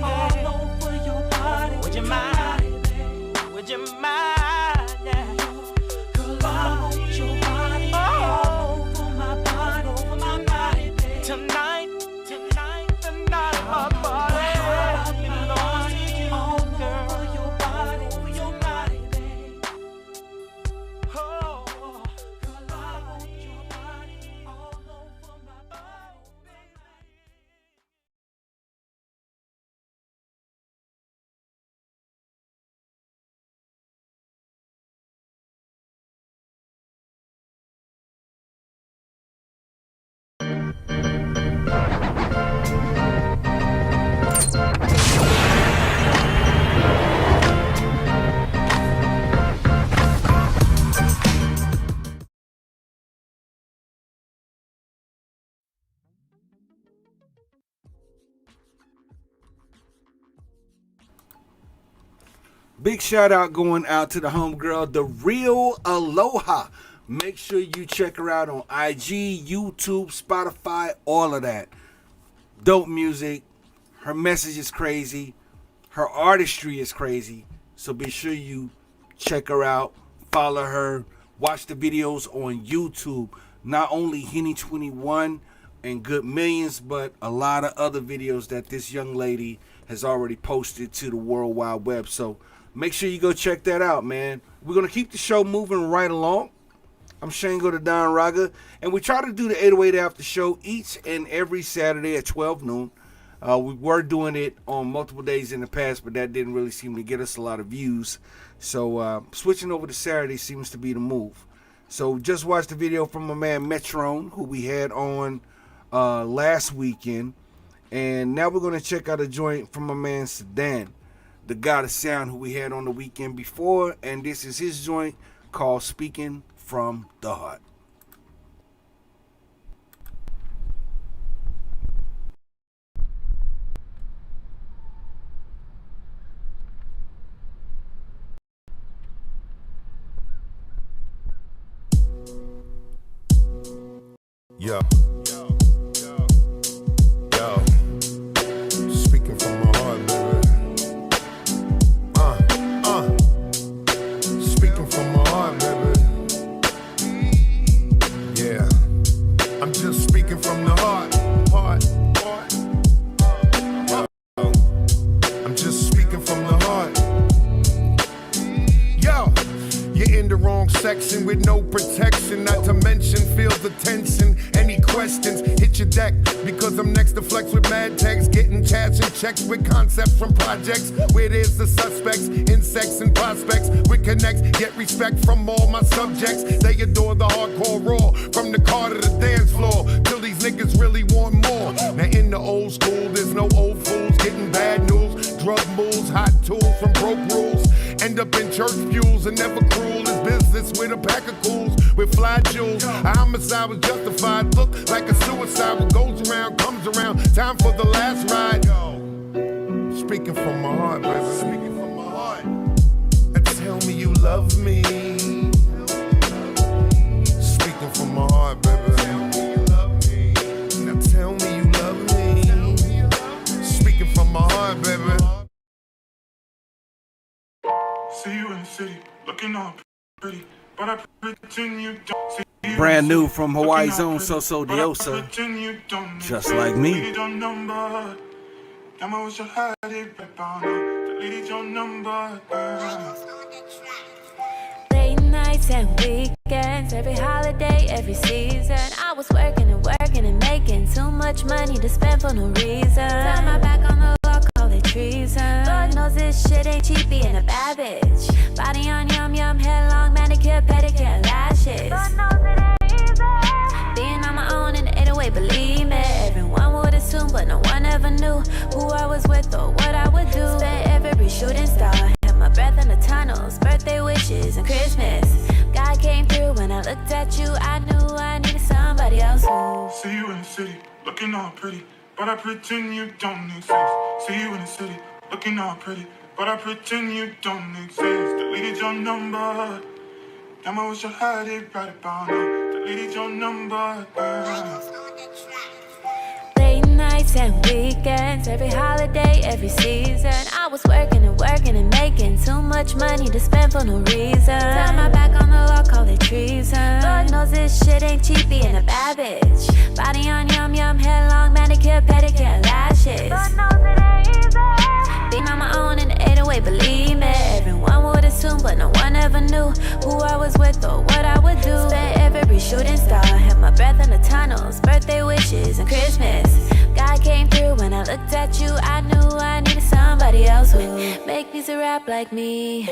All over your body. Would you mind? Would you mind? Yeah. Girl, I want your body all over my body, babe. Tonight, my body belongs to you, girl. Over your body, babe. Oh, girl, I want your body all over my body, baby. Big shout out going out to the homegirl, TheRealAloha. Make sure you check her out on IG, YouTube, Spotify, all of that. Dope music. Her message is crazy. Her artistry is crazy. So be sure you check her out, follow her, watch the videos on YouTube. Not only Henny21 and Good Millions, but a lot of other videos that this young lady has already posted to the World Wide Web. So make sure you go check that out, man. We're going to keep the show moving right along. I'm Shango Da Don Ragga, and we try to do the 808 After Show each and every Saturday at 12 noon. We were doing it on multiple days in the past, but that didn't really seem to get us a lot of views. So switching over to Saturday seems to be the move. So just watch the video from my man Metron, who we had on last weekend. And now we're going to check out a joint from my man Sedan, the God of Sound, who we had on the weekend before. And this is his joint called Speaking from the Heart. Yo. Speaking from my heart, baby. Speaking from my heart, baby. Yeah. I'm just speaking from the heart. I'm just speaking from the heart. Yo. You're in in the wrong section with no protection. Not to mention, feel the tension. Any questions, hit your deck. Because I'm next to flex with mad tags. Getting cash and checks with concepts from projects. Where there's the suspects, insects and prospects. We connect, get respect from all my subjects. They adore the hardcore raw. From the car to the dance floor. Till these niggas really want more. Now in the old school, there's no old fools getting bad news. Drug moves, hot tools from broke rules. End up in church pews and never cruel. It's business with a pack of cools with fly jewels. A homicide was justified. Look like a suicide. What goes around comes around. Time for the last ride. Speaking from my heart, baby. Speaking from my heart. And tell me you love me. Speaking from my heart, baby. Now tell me you love me. Speaking from my heart, baby. See you in the city, looking all pretty, but I pretend you don't. See Brand new from Hawaii's own So Diosa, just like me. Late nights and weekends, every holiday, every season. I was working and making too much money to spend for no reason. Turn my back on the law, call it treason. Lord knows this shit ain't cheap, being a bad bitch. Body on yum, hair long, manicure, pedicure, lashes. Lord knows it ain't easy. Being on my own in the 808, believe me. Everyone would assume, but no one ever knew who I was with or what I would do. Spent every shooting star, had my breath in the tunnels, birthday wishes and Christmas. God came through when I looked at you, I knew I needed somebody else who. See you in the city, looking all pretty, but I pretend you don't exist. See you in the city, looking all pretty, but I pretend you don't exist. Deleted your number, damn I wish I had it right about now. Deleted your number, Late nights and weekends, every holiday, every season. I was working and making too much money to spend for no reason. Turn my back on the law, call it treason. Lord knows this shit ain't cheap, being a bad bitch. Body on yum, hair long, manicure, pedicure, lashes. Lord knows it ain't easy. Being on my own in the 808, believe me. Everyone would assume, but no one ever knew who I was with or what I would do. Spent every shooting star, had my breath in the tunnels, birthday wishes and Christmas. God came through when I looked at you, I knew I needed somebody else who make music rap like me,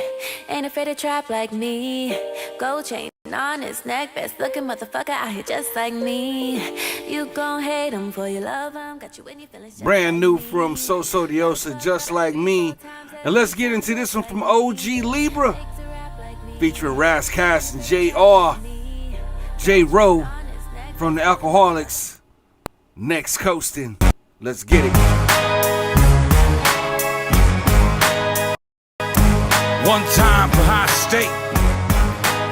ain't afraid to trap like me. Gold chain on his neck, best looking motherfucker out here just like me. You gon' hate him for you love him, got you when you feeling Brand new from So Diosa, just like me. And let's get into this one from OG Libra, featuring Ras Cass and J.R. J. Rowe from the Alcoholics. Next coasting. Let's get it. One time for high state.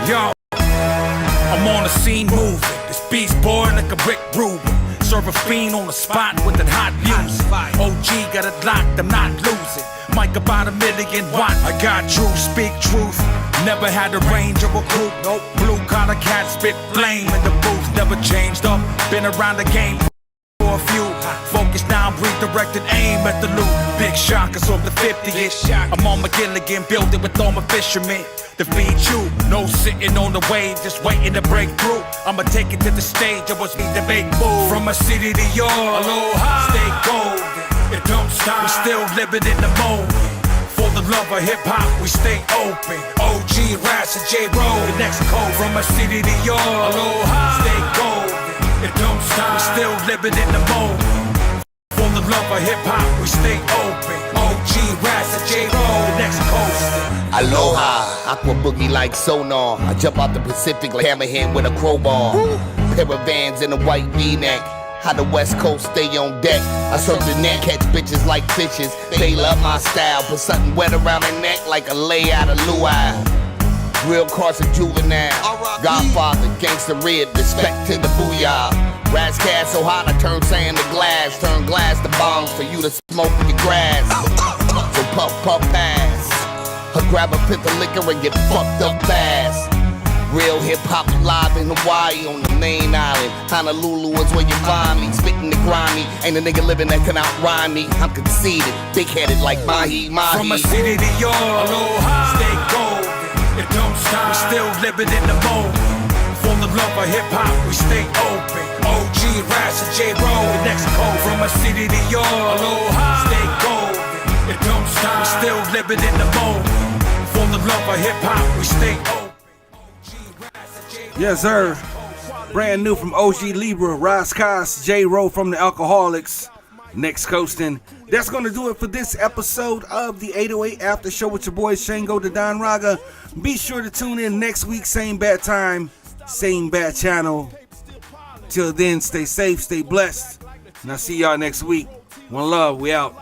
Yo, I'm on the scene moving. This beast boy like a Rick Rubin. Serve a fiend on the spot with that hot music. OG got it locked, I'm not losing. Mic about 1 million watt. I got truth, speak truth. Never had the range of a group. Nope. Blue collar cat spit flame in the booth. Never changed up. Been around the game for a few. Focus now, redirected aim at the loop. Big shockers on the 50th. I'm on McGilligan, building with all my fishermen. To feed you, no sitting on the wave, just waiting to break through. I'ma take it to the stage, I was need to make move. From a city to yours, aloha, stay golden. It don't stop, we still living in the moment. For the love of hip hop, we stay open. OG, Ras, and J. Rowe, the next code. From a city to yours, aloha, stay golden. It don't stop, we still living in the moment. For the love of hip hop, we stay open. OG, Ras, and J. Rowe, the next coast. Aloha, aqua boogie like sonar. I jump out the Pacific like hammerhead with a crowbar. Pair of Vans in a white V-neck. How the West Coast stay on deck. I surf the net, catch bitches like fishes. They love my style, put something wet around their neck like a layout of luau. Real Carson Juvenile, Godfather, Gangsta Red, respect to the booyah. Ras Cass so hot I turn sand to glass, turn glass to bombs for you to smoke in your grass. So puff, puff, pass. Or grab a pith of liquor and get fucked up fast. Real hip-hop live in Hawaii on the main island. Honolulu is where you find me, spitting the grimy. Ain't a nigga living that can outrhyme me. I'm conceited, big-headed like mahi. From a city to yours, aloha, stay golden. It don't stop, we still living in the moment. For the love of hip hop, we stay open. OG, Rasta, J. Roll, Mexico. From a city to yours, aloha. Stay golden. It don't stop. We still living in the moment. For the love of hip hop, we stay open. Yes, sir. Brand new from OG Libra, Rascas, J. Rowe from the Alcoholics, next coasting. That's going to do it for this episode of the 808 After Show with your boy Shango Da Don Ragga. Be sure to tune in next week, same bad time, same bad channel. Till then, stay safe, stay blessed, and I'll see y'all next week. One love, we out.